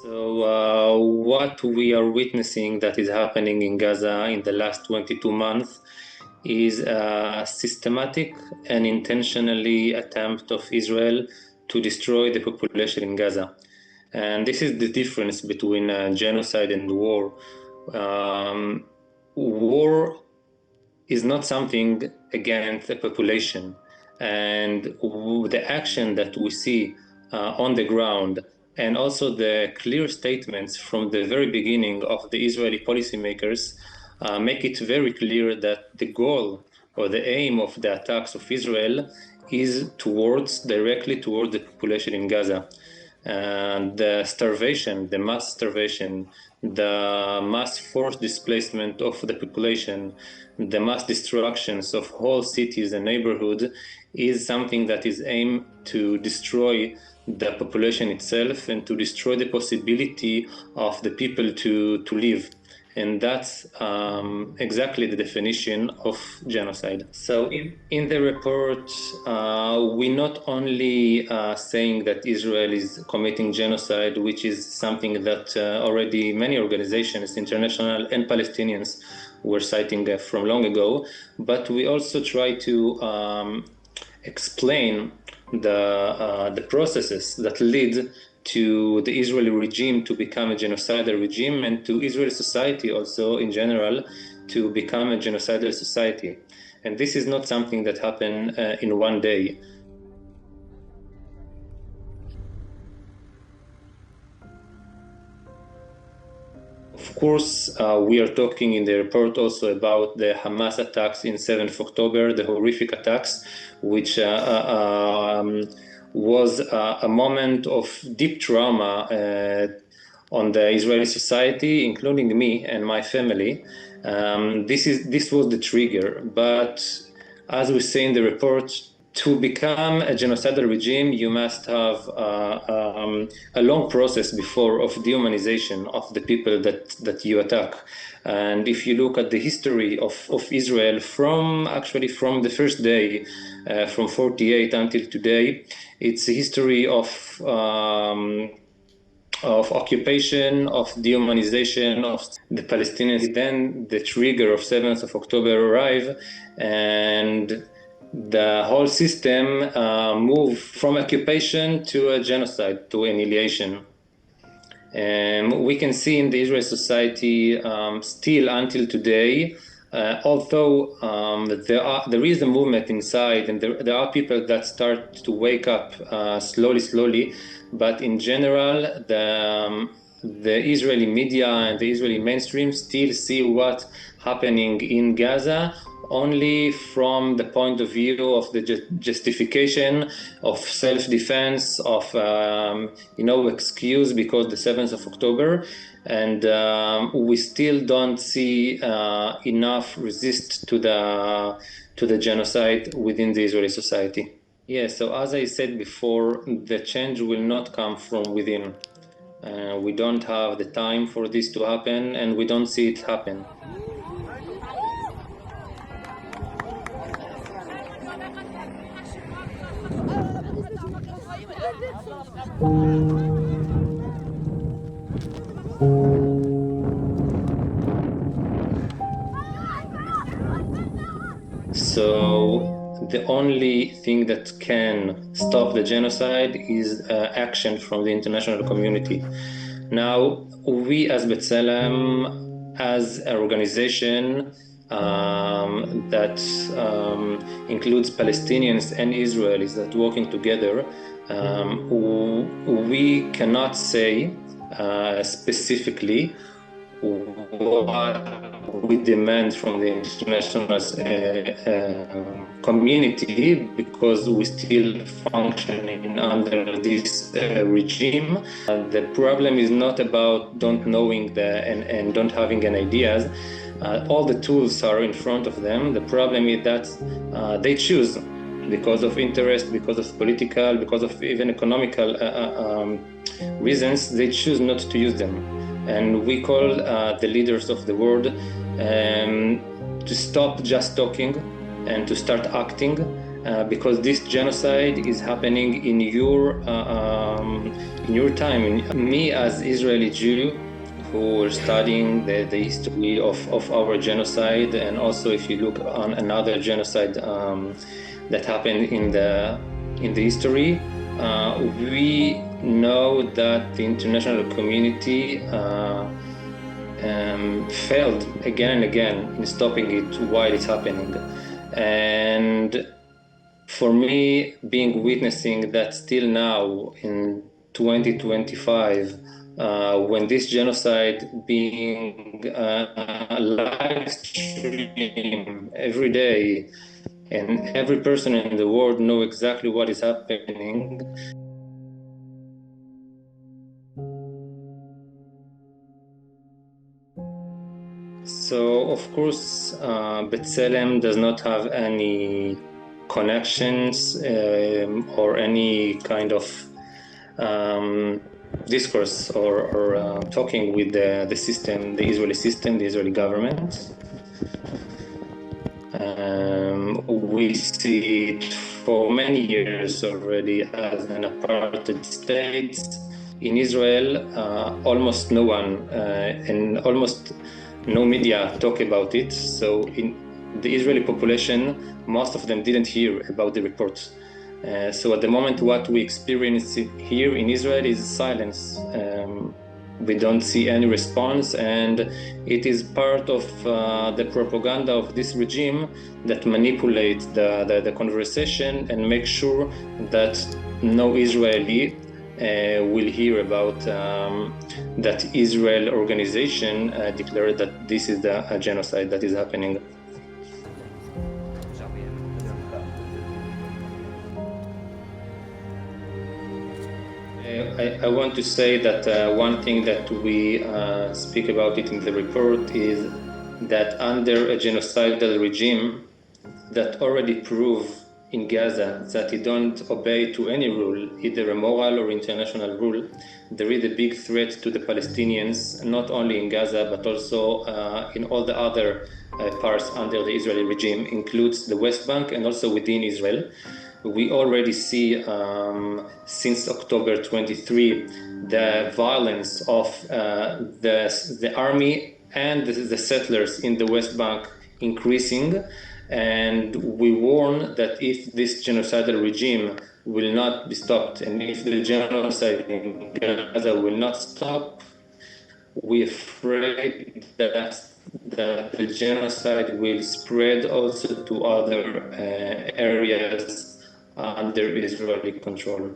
So what we are witnessing that is happening in Gaza in the last 22 months is a systematic and intentionally attempt of Israel to destroy the population in Gaza. And this is the difference between genocide and war. War is not something against a population. And the action that we see on the ground, and also the clear statements from the very beginning of the Israeli policymakers, make it very clear that the goal or the aim of the attacks of Israel is directly towards the population in Gaza. And the starvation, the mass starvation, the mass forced displacement of the population, the mass destructions of whole cities and neighborhoods is something that is aimed to destroy the population itself and to destroy the possibility of the people to live. And that's exactly the definition of genocide. So in the report, we not only saying that Israel is committing genocide, which is something that already many organizations, international and Palestinians, were citing from long ago, but we also try to explain the processes that lead to the Israeli regime to become a genocidal regime, and to Israeli society also in general to become a genocidal society. And this is not something that happened in one day. Of course, we are talking in the report also about the Hamas attacks in 7th of October, the horrific attacks, which was a moment of deep trauma on the Israeli society, including me and my family. This was the trigger, but as we say in the report, to become a genocidal regime, you must have a long process before of dehumanization of the people that you attack. And if you look at the history of Israel from the first day, from 48 until today, it's a history of occupation, of dehumanization of the Palestinians. Then the trigger of 7th of October arrived, and the whole system moved from occupation to a genocide, to annihilation. We can see in the Israeli society still until today, although there is a movement inside, and there are people that start to wake up slowly, but in general, the Israeli media and the Israeli mainstream still see what's happening in Gaza only from the point of view of the justification of self-defense, of excuse because the 7th of October, and we still don't see enough resist to the genocide within the Israeli society. Yeah, so as I said before, the change will not come from within. We don't have the time for this to happen, and we don't see it happen. So the only thing that can stop the genocide is action from the international community. Now, we as B'Tselem, as an organization that includes Palestinians and Israelis that working together, we cannot say specifically what we demand from the international community, because we still functioning under this regime. The problem is not about don't knowing and don't having any ideas. All the tools are in front of them. The problem is that they choose, because of interest, because of political, because of even economical reasons, they choose not to use them. And we call the leaders of the world to stop just talking and to start acting, because this genocide is happening in your time. Me as Israeli Jew, who are studying the history of our genocide, and also if you look on another genocide that happened in the history, we know that the international community failed again and again in stopping it while it's happening. And for me, being witnessing that still now in 2025, when this genocide being live stream every day, and every person in the world know exactly what is happening. So, of course, B'Tselem does not have any connections or any kind of discourse or talking with the system, the Israeli system, the Israeli government. We see it for many years already as an apartheid state. In Israel, almost no one and almost no media talk about it. So in the Israeli population, most of them didn't hear about the reports. So at the moment, what we experience here in Israel is silence. We don't see any response, and it is part of the propaganda of this regime that manipulates the conversation and make sure that no Israeli will hear about that Israel organization declared that this is the genocide that is happening. I want to say that one thing that we speak about it in the report is that under a genocidal regime that already proved in Gaza that it don't obey to any rule, either a moral or international rule, there is a big threat to the Palestinians, not only in Gaza, but also in all the other parts under the Israeli regime, includes the West Bank and also within Israel. We already see since October 23 the violence of the army and the settlers in the West Bank increasing, and we warn that if this genocidal regime will not be stopped, and if the genocide in Gaza will not stop, we're afraid that the genocide will spread also to other areas under Israeli control.